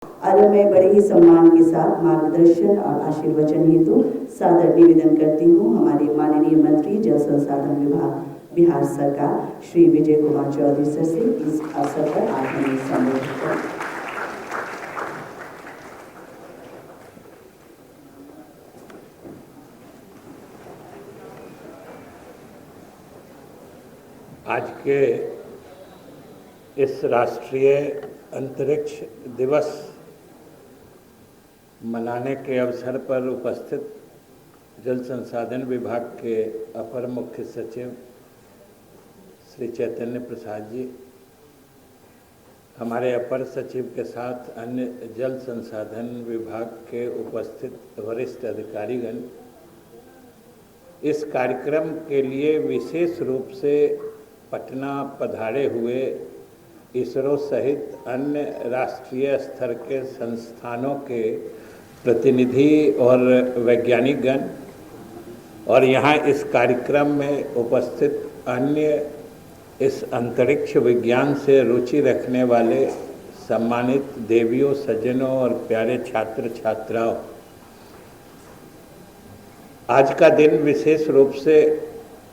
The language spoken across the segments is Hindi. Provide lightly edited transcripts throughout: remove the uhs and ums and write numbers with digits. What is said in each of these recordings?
और मैं बड़े ही सम्मान के साथ मार्गदर्शन और आशीर्वचन हेतु सादर निवेदन करती हूँ हमारे माननीय मंत्री जल संसाधन विभाग बिहार सरकार श्री विजय कुमार चौधरी सर से इस अवसर पर आप हमें संबोधित करें। आज के इस राष्ट्रीय अंतरिक्ष दिवस मनाने के अवसर पर उपस्थित जल संसाधन विभाग के अपर मुख्य सचिव श्री चैतन्य प्रसाद जी, हमारे अपर सचिव के साथ अन्य जल संसाधन विभाग के उपस्थित वरिष्ठ अधिकारीगण, इस कार्यक्रम के लिए विशेष रूप से पटना पधारे हुए इसरो सहित अन्य राष्ट्रीय स्तर के संस्थानों के प्रतिनिधि और वैज्ञानिकगण और यहाँ इस कार्यक्रम में उपस्थित अन्य इस अंतरिक्ष विज्ञान से रुचि रखने वाले सम्मानित देवियों, सज्जनों और प्यारे छात्र छात्राओं, आज का दिन विशेष रूप से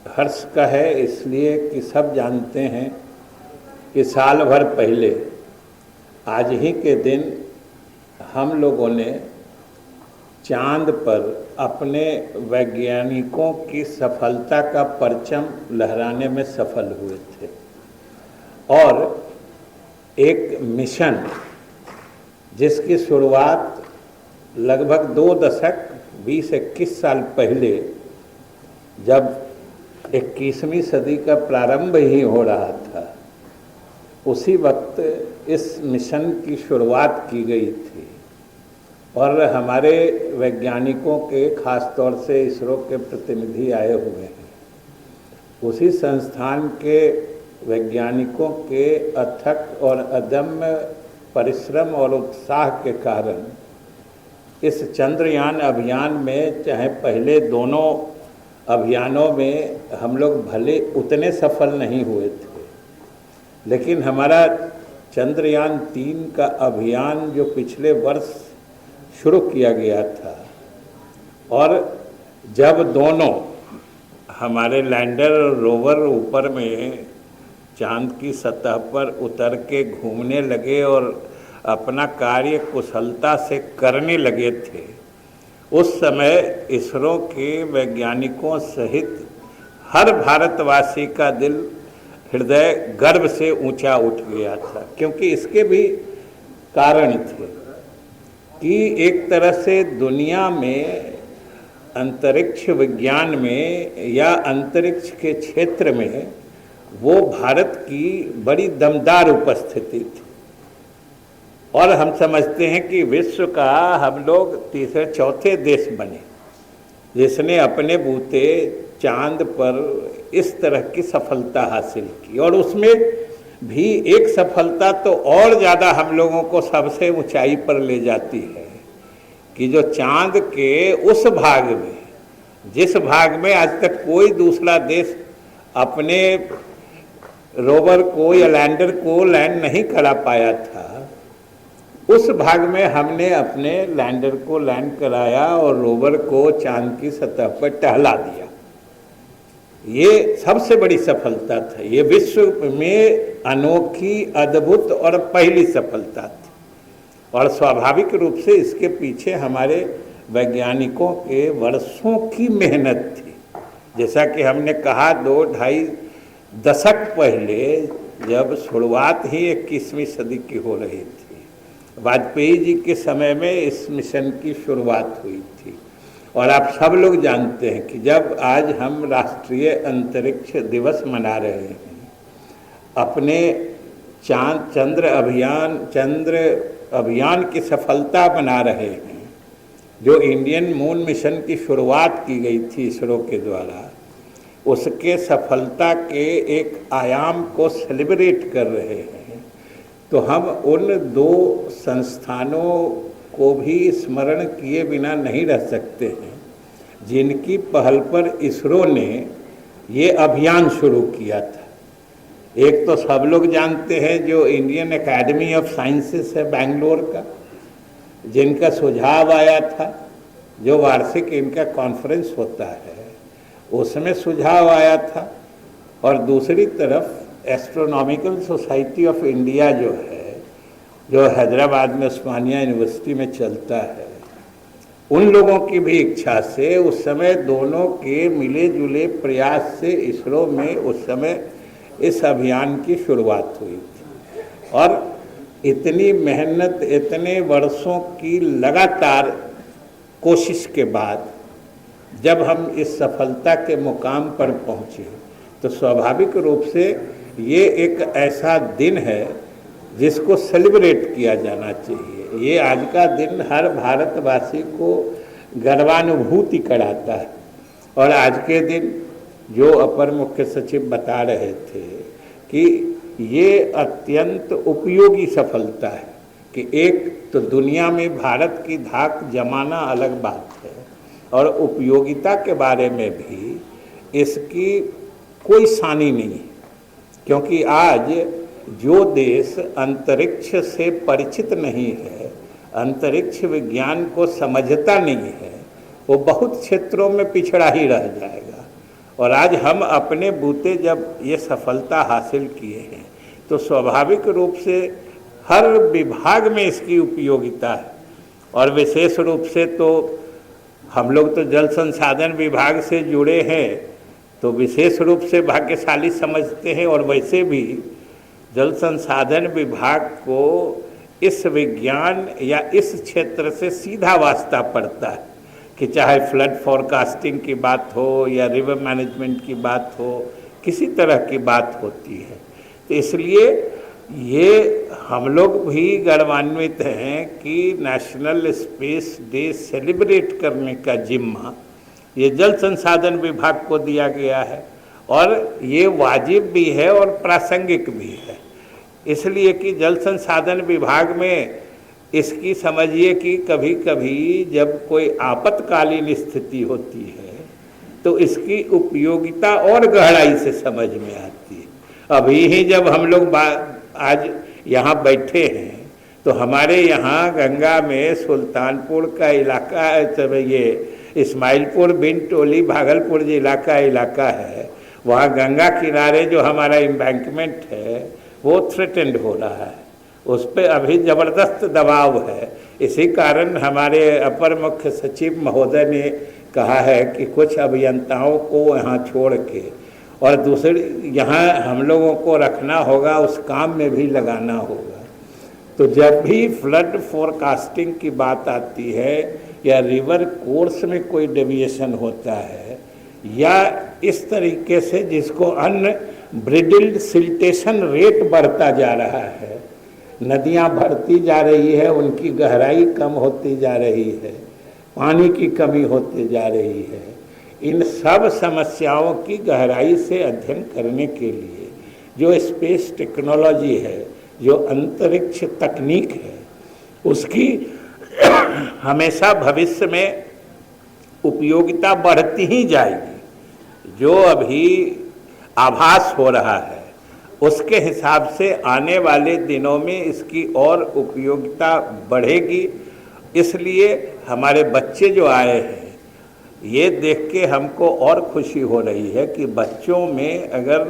हर्ष का है, इसलिए कि सब जानते हैं कि साल भर पहले आज ही के दिन हम लोगों ने चांद पर अपने वैज्ञानिकों की सफलता का परचम लहराने में सफल हुए थे और एक मिशन जिसकी शुरुआत लगभग 2 दशक 20-21 साल पहले, जब 21वीं सदी का प्रारंभ ही हो रहा था, उसी वक्त इस मिशन की शुरुआत की गई थी और हमारे वैज्ञानिकों के खास तौर से इसरो के प्रतिनिधि आए हुए हैं। उसी संस्थान के वैज्ञानिकों के अथक और अदम्य परिश्रम और उत्साह के कारण इस चंद्रयान अभियान में, चाहे पहले दोनों अभियानों में हम लोग भले उतने सफल नहीं हुए थे, लेकिन हमारा चंद्रयान 3 का अभियान जो पिछले वर्ष शुरू किया गया था और जब दोनों हमारे लैंडर और रोवर ऊपर में चांद की सतह पर उतर के घूमने लगे और अपना कार्य कुशलता से करने लगे थे, उस समय इसरो के वैज्ञानिकों सहित हर भारतवासी का दिल, हृदय गर्व से ऊंचा उठ गया था। क्योंकि इसके भी कारण थे कि एक तरह से दुनिया में अंतरिक्ष विज्ञान में या अंतरिक्ष के क्षेत्र में वो भारत की बड़ी दमदार उपस्थिति थी और हम समझते हैं कि विश्व का हम लोग तीसरे चौथे देश बने जिसने अपने बूते चांद पर इस तरह की सफलता हासिल की। और उसमें भी एक सफलता तो और ज़्यादा हम लोगों को सबसे ऊंचाई पर ले जाती है कि जो चांद के उस भाग में, जिस भाग में आज तक कोई दूसरा देश अपने रोवर को या लैंडर को लैंड नहीं करा पाया था, उस भाग में हमने अपने लैंडर को लैंड कराया और रोवर को चांद की सतह पर टहला दिया। ये सबसे बड़ी सफलता था, ये विश्व में अनोखी, अद्भुत और पहली सफलता थी और स्वाभाविक रूप से इसके पीछे हमारे वैज्ञानिकों के वर्षों की मेहनत थी। जैसा कि हमने कहा, 2-2.5 दशक पहले जब शुरुआत ही 21वीं सदी की हो रही थी, वाजपेयी जी के समय में इस मिशन की शुरुआत हुई थी। और आप सब लोग जानते हैं कि जब आज हम राष्ट्रीय अंतरिक्ष दिवस मना रहे हैं, अपने चंद्र अभियान की सफलता बना रहे हैं, जो इंडियन मून मिशन की शुरुआत की गई थी इसरो के द्वारा, उसके सफलता के एक आयाम को सेलिब्रेट कर रहे हैं, तो हम उन 2 संस्थानों को भी स्मरण किए बिना नहीं रह सकते हैं जिनकी पहल पर इसरो ने ये अभियान शुरू किया था। एक तो सब लोग जानते हैं जो इंडियन एकेडमी ऑफ साइंसेस है बेंगलोर का, जिनका सुझाव आया था, जो वार्षिक इनका कॉन्फ्रेंस होता है उसमें सुझाव आया था, और दूसरी तरफ एस्ट्रोनॉमिकल सोसाइटी ऑफ इंडिया जो है, जो हैदराबाद में उस्मानिया यूनिवर्सिटी में चलता है, उन लोगों की भी इच्छा से उस समय दोनों के मिले जुले प्रयास से इसरो में उस समय इस अभियान की शुरुआत हुई थी। और इतनी मेहनत, इतने वर्षों की लगातार कोशिश के बाद जब हम इस सफलता के मुकाम पर पहुँचे, तो स्वाभाविक रूप से ये एक ऐसा दिन है जिसको सेलिब्रेट किया जाना चाहिए। ये आज का दिन हर भारतवासी को गर्वानुभूति कराता है। और आज के दिन जो अपर मुख्य सचिव बता रहे थे कि ये अत्यंत उपयोगी सफलता है कि एक तो दुनिया में भारत की धाक जमाना अलग बात है, और उपयोगिता के बारे में भी इसकी कोई सानी नहीं है, क्योंकि आज जो देश अंतरिक्ष से परिचित नहीं है, अंतरिक्ष विज्ञान को समझता नहीं है, वो बहुत क्षेत्रों में पिछड़ा ही रह जाएगा। और आज हम अपने बूते जब ये सफलता हासिल किए हैं, तो स्वाभाविक रूप से हर विभाग में इसकी उपयोगिता है। और विशेष रूप से तो हम लोग तो जल संसाधन विभाग से जुड़े हैं, तो विशेष रूप से भाग्यशाली समझते हैं। और वैसे भी जल संसाधन विभाग को इस विज्ञान या इस क्षेत्र से सीधा वास्ता पड़ता है, कि चाहे फ्लड फोरकास्टिंग की बात हो या रिवर मैनेजमेंट की बात हो, किसी तरह की बात होती है। तो इसलिए ये हम लोग भी गर्वान्वित हैं कि नेशनल स्पेस डे सेलिब्रेट करने का जिम्मा ये जल संसाधन विभाग को दिया गया है, और ये वाजिब भी है और प्रासंगिक भी है। इसलिए कि जल संसाधन विभाग में इसकी समझिए कि कभी कभी जब कोई आपातकालीन स्थिति होती है तो इसकी उपयोगिता और गहराई से समझ में आती है। अभी ही जब हम लोग आज यहाँ बैठे हैं, तो हमारे यहाँ गंगा में सुल्तानपुर का इलाका, ये इस्माइलपुर, बिन टोली, भागलपुर जो इलाका है, वहाँ गंगा किनारे जो हमारा एम्बैंकमेंट है वो थ्रेटेंड हो रहा है, उस पर अभी ज़बरदस्त दबाव है। इसी कारण हमारे अपर मुख्य सचिव महोदय ने कहा है कि कुछ अभियंताओं को यहाँ छोड़ के और दूसरे यहाँ हम लोगों को रखना होगा, उस काम में भी लगाना होगा। तो जब भी फ्लड फोरकास्टिंग की बात आती है या रिवर कोर्स में कोई डेविएशन होता है, या इस तरीके से जिसको अनब्रिडल्ड सिल्टेशन रेट बढ़ता जा रहा है, नदियाँ भरती जा रही है, उनकी गहराई कम होती जा रही है, पानी की कमी होती जा रही है, इन सब समस्याओं की गहराई से अध्ययन करने के लिए जो स्पेस टेक्नोलॉजी है, जो अंतरिक्ष तकनीक है, उसकी हमेशा भविष्य में उपयोगिता बढ़ती ही जाएगी। जो अभी आभास हो रहा है उसके हिसाब से आने वाले दिनों में इसकी और उपयोगिता बढ़ेगी। इसलिए हमारे बच्चे जो आए हैं, ये देख के हमको और खुशी हो रही है कि बच्चों में अगर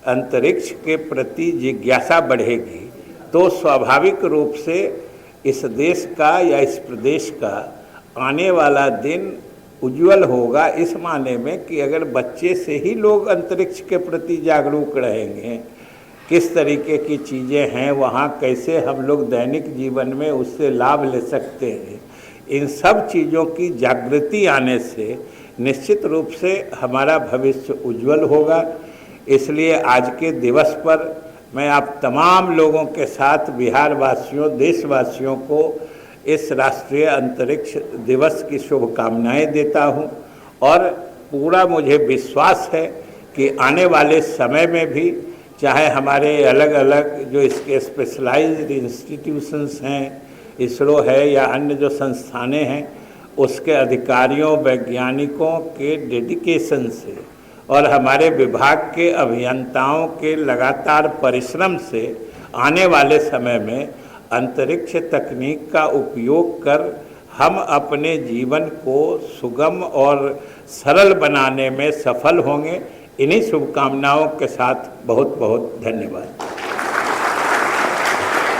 अंतरिक्ष के प्रति जिज्ञासा बढ़ेगी तो स्वाभाविक रूप से इस देश का या इस प्रदेश का आने वाला दिन उज्जवल होगा, इस माने में कि अगर बच्चे से ही लोग अंतरिक्ष के प्रति जागरूक रहेंगे, किस तरीके की चीज़ें हैं वहाँ, कैसे हम लोग दैनिक जीवन में उससे लाभ ले सकते हैं, इन सब चीज़ों की जागृति आने से निश्चित रूप से हमारा भविष्य उज्जवल होगा। इसलिए आज के दिवस पर मैं आप तमाम लोगों के साथ बिहार वासियों, देशवासियों को इस राष्ट्रीय अंतरिक्ष दिवस की शुभकामनाएं देता हूं, और पूरा मुझे विश्वास है कि आने वाले समय में भी चाहे हमारे अलग अलग जो इसके स्पेशलाइज्ड इंस्टीट्यूशंस हैं, इसरो है या अन्य जो संस्थानें हैं, उसके अधिकारियों, वैज्ञानिकों के डेडिकेशन से और हमारे विभाग के अभियंताओं के लगातार परिश्रम से आने वाले समय में अंतरिक्ष तकनीक का उपयोग कर हम अपने जीवन को सुगम और सरल बनाने में सफल होंगे। इन्हीं शुभकामनाओं के साथ बहुत बहुत धन्यवाद।